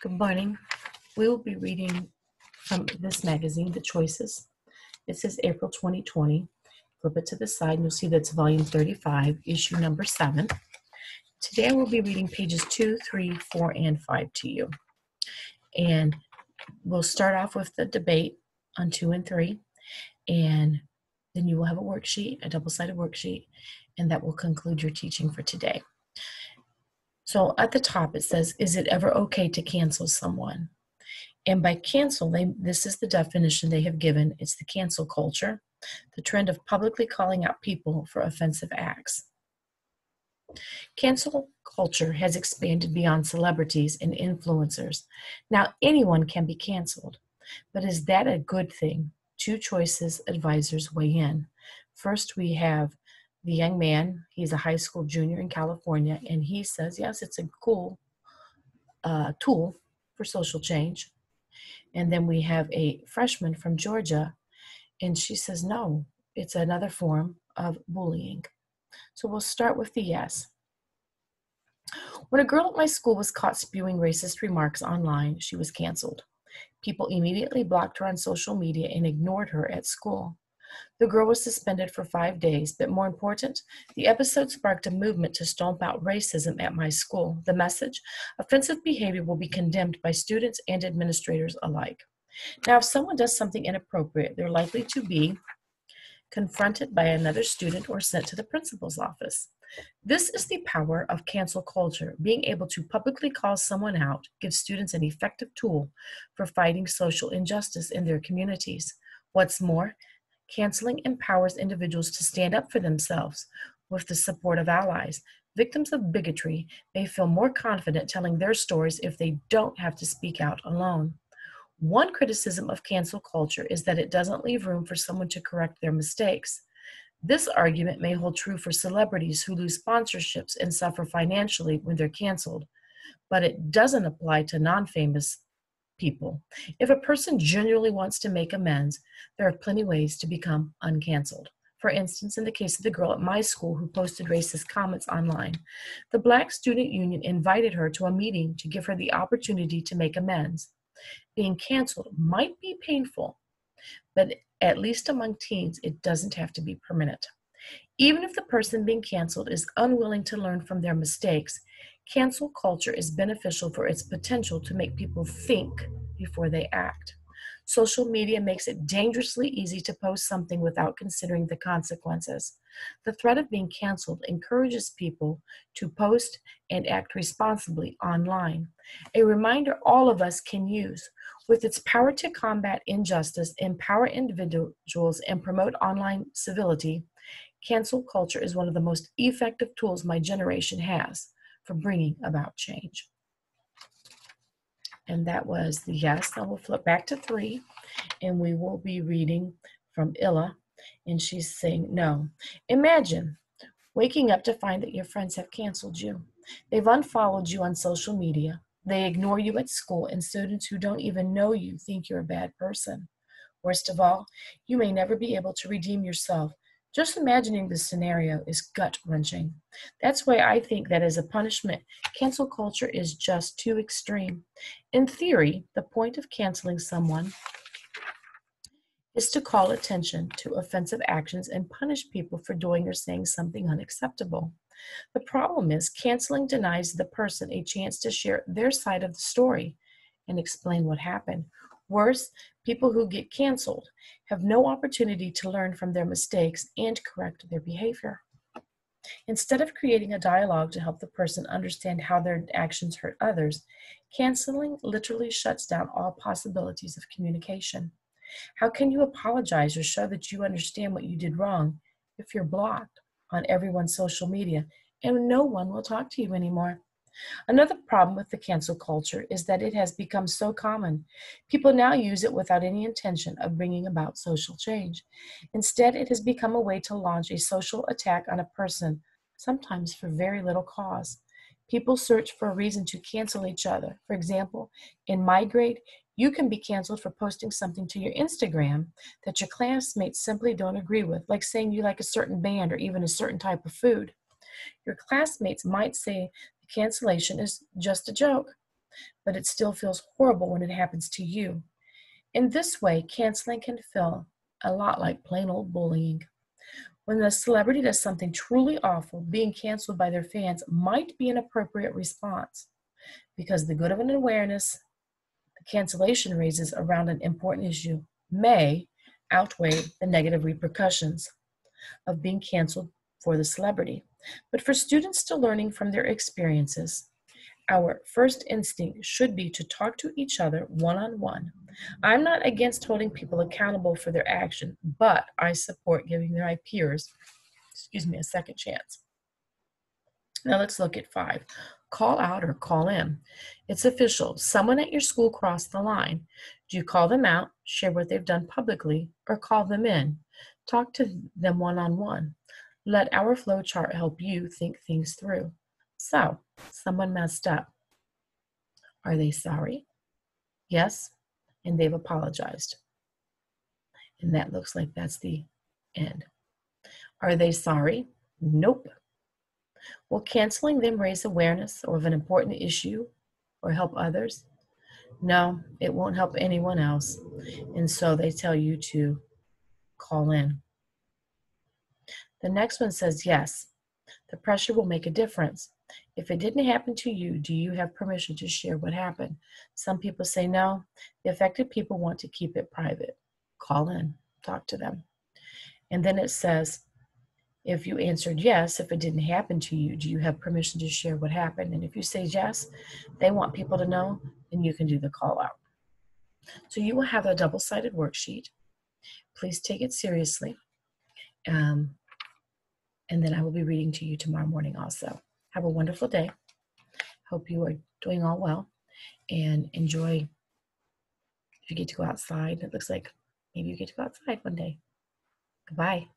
Good morning. We will be reading from this magazine, The Choices. It says April 2020. Flip it to the side and you'll see that's volume 35, issue number 7. Today I will be reading pages 2, 3, 4, and 5 to you. And we'll start off with the debate on 2 and 3. And then you will have a worksheet, a double-sided worksheet, and that will conclude your teaching for today. So at the top it says, is it ever okay to cancel someone? And by cancel, this is the definition they have given. It's the cancel culture, the trend of publicly calling out people for offensive acts. Cancel culture has expanded beyond celebrities and influencers. Now anyone can be canceled, but is that a good thing? Two choices advisors weigh in. First, we have the young man. He's a high school junior in California, and he says, yes, it's a cool tool for social change. And then we have a freshman from Georgia, and she says, no, it's another form of bullying. So we'll start with the yes. When a girl at my school was caught spewing racist remarks online, she was canceled. People immediately blocked her on social media and ignored her at school. The girl was suspended for 5 days, but more important, the episode sparked a movement to stomp out racism at my school. The message: offensive behavior will be condemned by students and administrators alike. Now, if someone does something inappropriate, they're likely to be confronted by another student or sent to the principal's office. This is the power of cancel culture. Being able to publicly call someone out gives students an effective tool for fighting social injustice in their communities. What's more, canceling empowers individuals to stand up for themselves with the support of allies. Victims of bigotry may feel more confident telling their stories if they don't have to speak out alone. One criticism of cancel culture is that it doesn't leave room for someone to correct their mistakes. This argument may hold true for celebrities who lose sponsorships and suffer financially when they're canceled, but it doesn't apply to non-famous people. If a person genuinely wants to make amends, there are plenty of ways to become uncanceled. For instance, in the case of the girl at my school who posted racist comments online, the Black Student Union invited her to a meeting to give her the opportunity to make amends. Being canceled might be painful, but at least among teens, it doesn't have to be permanent. Even if the person being canceled is unwilling to learn from their mistakes, cancel culture is beneficial for its potential to make people think before they act. Social media makes it dangerously easy to post something without considering the consequences. The threat of being canceled encourages people to post and act responsibly online. A reminder all of us can use. With its power to combat injustice, empower individuals, and promote online civility, cancel culture is one of the most effective tools my generation has for bringing about change. And that was the yes. Now we'll flip back to 3, and we will be reading from Illa, and she's saying no. Imagine waking up to find that your friends have canceled you. They've unfollowed you on social media. They ignore you at school, and students who don't even know you think you're a bad person. Worst of all, you may never be able to redeem yourself. Just imagining this scenario is gut-wrenching. That's why I think that as a punishment, cancel culture is just too extreme. In theory, the point of canceling someone is to call attention to offensive actions and punish people for doing or saying something unacceptable. The problem is canceling denies the person a chance to share their side of the story and explain what happened. Worse, people who get canceled have no opportunity to learn from their mistakes and correct their behavior. Instead of creating a dialogue to help the person understand how their actions hurt others, canceling literally shuts down all possibilities of communication. How can you apologize or show that you understand what you did wrong if you're blocked on everyone's social media and no one will talk to you anymore? Another problem with the cancel culture is that it has become so common. People now use it without any intention of bringing about social change. Instead, it has become a way to launch a social attack on a person, sometimes for very little cause. People search for a reason to cancel each other. For example, in my grade, you can be canceled for posting something to your Instagram that your classmates simply don't agree with, like saying you like a certain band or even a certain type of food. Your classmates might say the cancellation is just a joke. but it still feels horrible when it happens to you. In this way, canceling can feel a lot like plain old bullying. When a celebrity does something truly awful, being canceled by their fans might be an appropriate response because the good of an awareness the cancellation raises around an important issue may outweigh the negative repercussions of being canceled for the celebrity. But for students still learning from their experiences, our first instinct should be to talk to each other one on one. I'm not against holding people accountable for their action, but I support giving my peers, a second chance. Now let's look at 5. Call out or call in. It's official. Someone at your school crossed the line. Do you call them out, share what they've done publicly, or call them in? Talk to them one on one. Let our flow chart help you think things through. So, someone messed up. Are they sorry? Yes, and they've apologized. And that looks like that's the end. Are they sorry? Nope. Will canceling them raise awareness of an important issue or help others? No, it won't help anyone else. And so they tell you to call in. The next one says yes. The pressure will make a difference. If it didn't happen to you, do you have permission to share what happened? Some people say no. The affected people want to keep it private. Call in, talk to them. And then it says, if you answered yes, if it didn't happen to you, do you have permission to share what happened? And if you say yes, they want people to know, then you can do the call out. So you will have a double-sided worksheet. Please take it seriously. And then I will be reading to you tomorrow morning also. Have a wonderful day. Hope you are doing all well and enjoy if you get to go outside. It looks like maybe you get to go outside one day. Goodbye.